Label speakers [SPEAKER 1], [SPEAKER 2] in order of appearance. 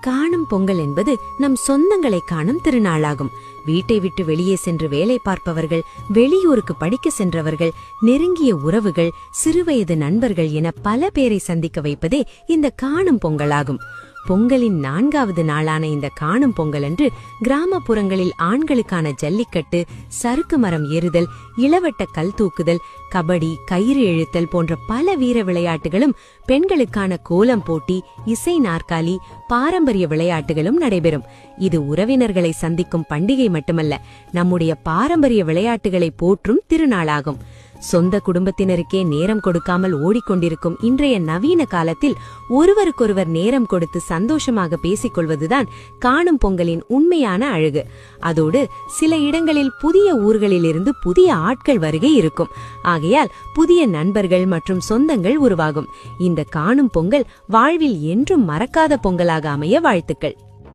[SPEAKER 1] காணும் பொங்கல் என்பது நம் சொந்தங்களை காணும் திருநாளாகும். வீட்டை விட்டு வெளியே சென்று வேலை பார்ப்பவர்கள், வெளியூருக்கு படிக்க சென்றவர்கள், நெருங்கிய உறவுகள், சிறுவயது நண்பர்கள் என பல பேரை சந்திக்க வைப்பதே இந்த காணும் பொங்கலாகும். பொங்கலின் 4வது நாளான இந்த காணும் பொங்கல் அன்று கிராமப்புறங்களில் ஆண்களுக்கான ஜல்லிக்கட்டு, சறுக்கு மரம் ஏறுதல், இளவட்ட கல் தூக்குதல், கபடி, கயிறு இழுத்தல் போன்ற பல வீர விளையாட்டுகளும், பெண்களுக்கான கோலம் போட்டி, இசை நாற்காலி, பாரம்பரிய விளையாட்டுகளும் நடைபெறும். இது உறவினர்களை சந்திக்கும் பண்டிகை மட்டுமல்ல, நம்முடைய பாரம்பரிய விளையாட்டுகளை போற்றும் திருநாளாகும். சொந்த குடும்பத்தினருக்கே நேரம் கொடுக்காமல் ஓடிக்கொண்டிருக்கும் இன்றைய நவீன காலத்தில் ஒருவருக்கொருவர் நேரம் கொடுத்து சந்தோஷமாக பேசிக்கொள்வதுதான் காணும் பொங்கலின் உண்மையான அழகு. அதோடு சில இடங்களில் புதிய ஊர்களிலிருந்து புதிய ஆட்கள் வருகை இருக்கும். ஆகையால் புதிய நண்பர்கள் மற்றும் சொந்தங்கள் உருவாகும். இந்த காணும் பொங்கல் வாழ்வில் என்றும் மறக்காத பொங்கலாக அமைய வாழ்த்துக்கள்.